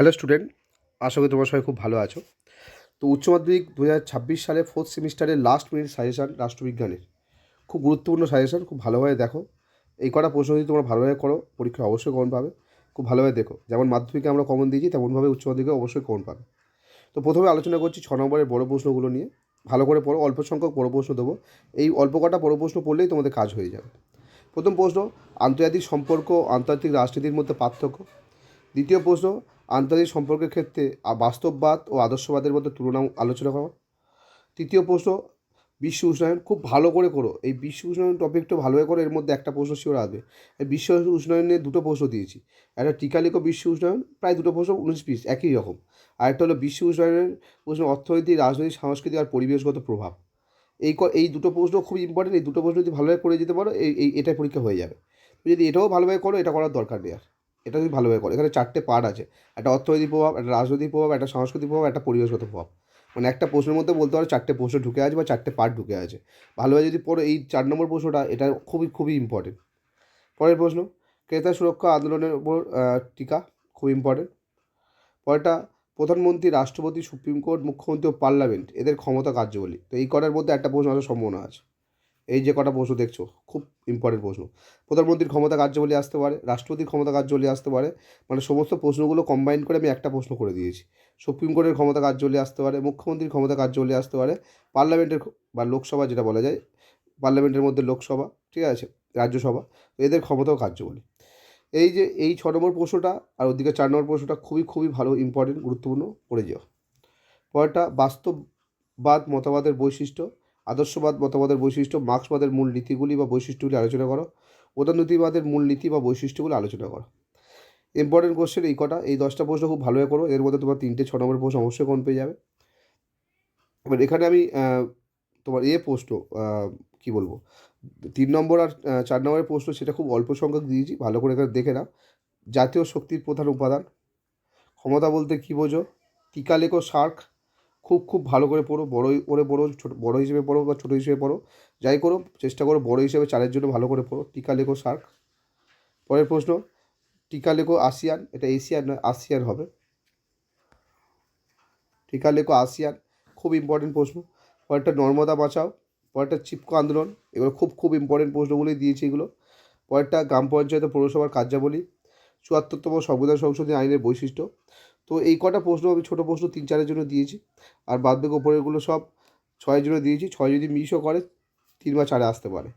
Hello student, আশা করি তোমার সবাই খুব ভালো আছো। তো উচ্চ মাধ্যমিক 2026 সালে ফোর্থ সেমিস্টারের লাস্ট মিনিট সাজেশান রাষ্ট্রবিজ্ঞানের খুব গুরুত্বপূর্ণ সাজেশান, খুব ভালোভাবে দেখো। এই কটা প্রশ্ন যদি তোমরা ভালোভাবে করো, পরীক্ষায় অবশ্যই কমন পাবে। খুব ভালোভাবে দেখো, যেমন মাধ্যমিকে আমরা কমন দিয়েছি তেমনভাবে উচ্চ মাধ্যমিকে অবশ্যই কমন পাবে। তো প্রথমে আলোচনা করছি 6 নম্বরের বড় প্রশ্নগুলো নিয়ে। ভালো করে পড়ো, অল্প সংখ্যক বড় প্রশ্ন দেবো। এই অল্প কটা বড় প্রশ্ন পড়লেই তোমাদের কাজ হয়ে যাবে। প্রথম প্রশ্ন, আন্তর্জাতিক সম্পর্ক ও আন্তর্জাতিক রাজনীতির মধ্যে পার্থক্য। দ্বিতীয় প্রশ্ন, আন্তর্জাতিক সম্পর্কের ক্ষেত্রে বাস্তববাদ ও আদর্শবাদের মধ্যে তুলনা আলোচনা করো। তৃতীয় প্রশ্ন, বিশ্ব উষ্ণায়ন। খুব ভালো করে করো, এই বিশ্ব উষ্ণায়ন টপিকটা ভালোভাবে করো, এর মধ্যে একটা প্রশ্ন শিওর আসবে। এই বিশ্ব উষ্ণায়নে দুটো প্রশ্ন দিয়েছি, একটা টিকা লেখো বিশ্ব উষ্ণায়ন, প্রায় দুটো প্রশ্ন 19 পিস একই রকম। আর একটা হলো বিশ্ব উষ্ণায়নের প্রশ্ন অর্থনীতি, রাজনৈতিক, সাংস্কৃতিক আর পরিবেশগত প্রভাব। এই দুটো প্রশ্ন খুব ইম্পর্টেন্ট। এই দুটো প্রশ্ন যদি ভালোভাবে করে যেতে পারো, এটাই পরীক্ষা হয়ে যাবে। তুমি যদি এটাও ভালোভাবে করো, এটা করার দরকার নেই আর। এটা যদি ভালোভাবে করো, এখানে 4টে পার্ট আছে। একটা অর্থনৈতিক প্রভাব, একটা রাজনৈতিক প্রভাব, একটা সাংস্কৃতিক প্রভাব, একটা পরিবেশগত প্রভাব। মানে একটা প্রশ্নের মধ্যে বলতে পারো 4টে প্রশ্ন ঢুকে আছে বা 4টে পার্ট ঢুকে আছে। ভালোভাবে যদি পড়ো, এই 4 নম্বর প্রশ্নটা এটা খুবই খুবই ইম্পর্টেন্ট। পরের প্রশ্ন, ক্রেতা সুরক্ষা আন্দোলনের উপর টিকা, খুব ইম্পর্টেন্ট। পরেরটা, প্রধানমন্ত্রী, রাষ্ট্রপতি, সুপ্রিম কোর্ট, মুখ্যমন্ত্রী ও পার্লামেন্ট এদের ক্ষমতা কার্যবলী। তো এই কটার মধ্যে একটা প্রশ্ন আসার সম্ভাবনা আছে। এই যে কটা প্রশ্ন দেখছো, খুব ইম্পর্টেন্ট প্রশ্ন। প্রধানমন্ত্রীর ক্ষমতা কার্যাবলী আসতে পারে, রাষ্ট্রপতির ক্ষমতা কার্যাবলী আসতে পারে। মানে সমস্ত প্রশ্নগুলো কম্বাইন করে আমি একটা প্রশ্ন করে দিয়েছি। সুপ্রিম কোর্টের ক্ষমতা কার্যাবলী আসতে পারে, মুখ্যমন্ত্রীর ক্ষমতা কার্যাবলী আসতে পারে, পার্লামেন্টের বা লোকসভা যেটা বলা যায়, পার্লামেন্টের মধ্যে লোকসভা, ঠিক আছে, রাজ্যসভা, তো এদের ক্ষমতা ও কার্যাবলী। এই যে এই 6 নম্বর প্রশ্নটা আর ওদিকে 4 নম্বর প্রশ্নটা খুবই খুবই ভালো, ইম্পর্টেন্ট, গুরুত্বপূর্ণ, পড়ে যাও। পরেরটা, বাস্তববাদ মতবাদের বৈশিষ্ট্য, আদর্শবাদ মতবাদের বৈশিষ্ট্য, মার্ক্সবাদের মূল নীতিগুলি বা বৈশিষ্ট্যগুলি আলোচনা করো, উদারনীতিবাদের মূল নীতি বা বৈশিষ্ট্যগুলো আলোচনা করো। ইম্পর্টেন্ট কোশ্চেন এই কটা, এই 10টা প্রশ্ন খুব ভালোভাবে করো, এর মধ্যে তোমার 3টে 6 নম্বর প্রশ্ন অবশ্যই কোন পেয়ে যাবে। এবার এখানে আমি তোমার প্রশ্ন কী বলবো, 3 নম্বর আর 4 নম্বরের প্রশ্ন সেটা খুব অল্প সংখ্যক দিয়েছি, ভালো করে এখানে দেখে নাও। জাতীয় শক্তির প্রধান উপাদান, ক্ষমতা বলতে কী বোঝো, টিকা লেখো সার্ক। খুব খুব ভালো করে পড়ো, বড় করে পড়ো, ছোটো বড় হিসেবে পড়ো বা ছোটো হিসেবে পড়ো, যাই করো চেষ্টা করো বড় হিসেবে 4-এর জন্য ভালো করে পড়ো। টিকা লেখো সার্ক। পরের প্রশ্ন, টিকা লেখো আসিয়ান, এটা এশিয়ান নয়, আসিয়ান হবে। টিকা লেখো আসিয়ান, খুব ইম্পর্টেন্ট প্রশ্ন। পরেরটা নর্মদা বাঁচাও। পরেরটা চিপকো আন্দোলন, এগুলো খুব খুব ইম্পর্টেন্ট প্রশ্নগুলোই দিয়েছি এগুলো। পরেরটা গ্রাম পঞ্চায়েত ও পৌরসভার কার্যাবলী, 74তম সংবিধান সংশোধনী আইনের বৈশিষ্ট্য। তো এই কটা প্রশ্ন আমি ছোটো প্রশ্ন 3-4-এর জন্য দিয়েছি, আর বাদ বাকি ওপরেরগুলো সব 6-এর জন্য দিয়েছি। 6 যদি মিসও করে 3 বা 4-এ আসতে পারে।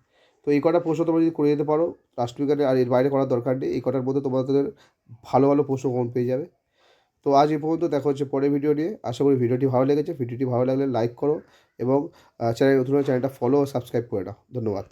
তো এই কটা প্রশ্ন তোমরা যদি করে যেতে পারো রাষ্ট্রবিজ্ঞানে, আর এর বাইরে করার দরকার নেই, এই কটার মধ্যে তোমাদের ভালো ভালো প্রশ্ন কমন পেয়ে যাবে। তো আজ এ পর্যন্ত, দেখা হচ্ছে পরের ভিডিও নিয়ে। আশা করি ভিডিওটি ভালো লেগেছে। ভিডিওটি ভালো লাগলে লাইক করো এবং চ্যানেল নতুন হলে চ্যানেলটা ফলো ও সাবস্ক্রাইব করে নাও। ধন্যবাদ।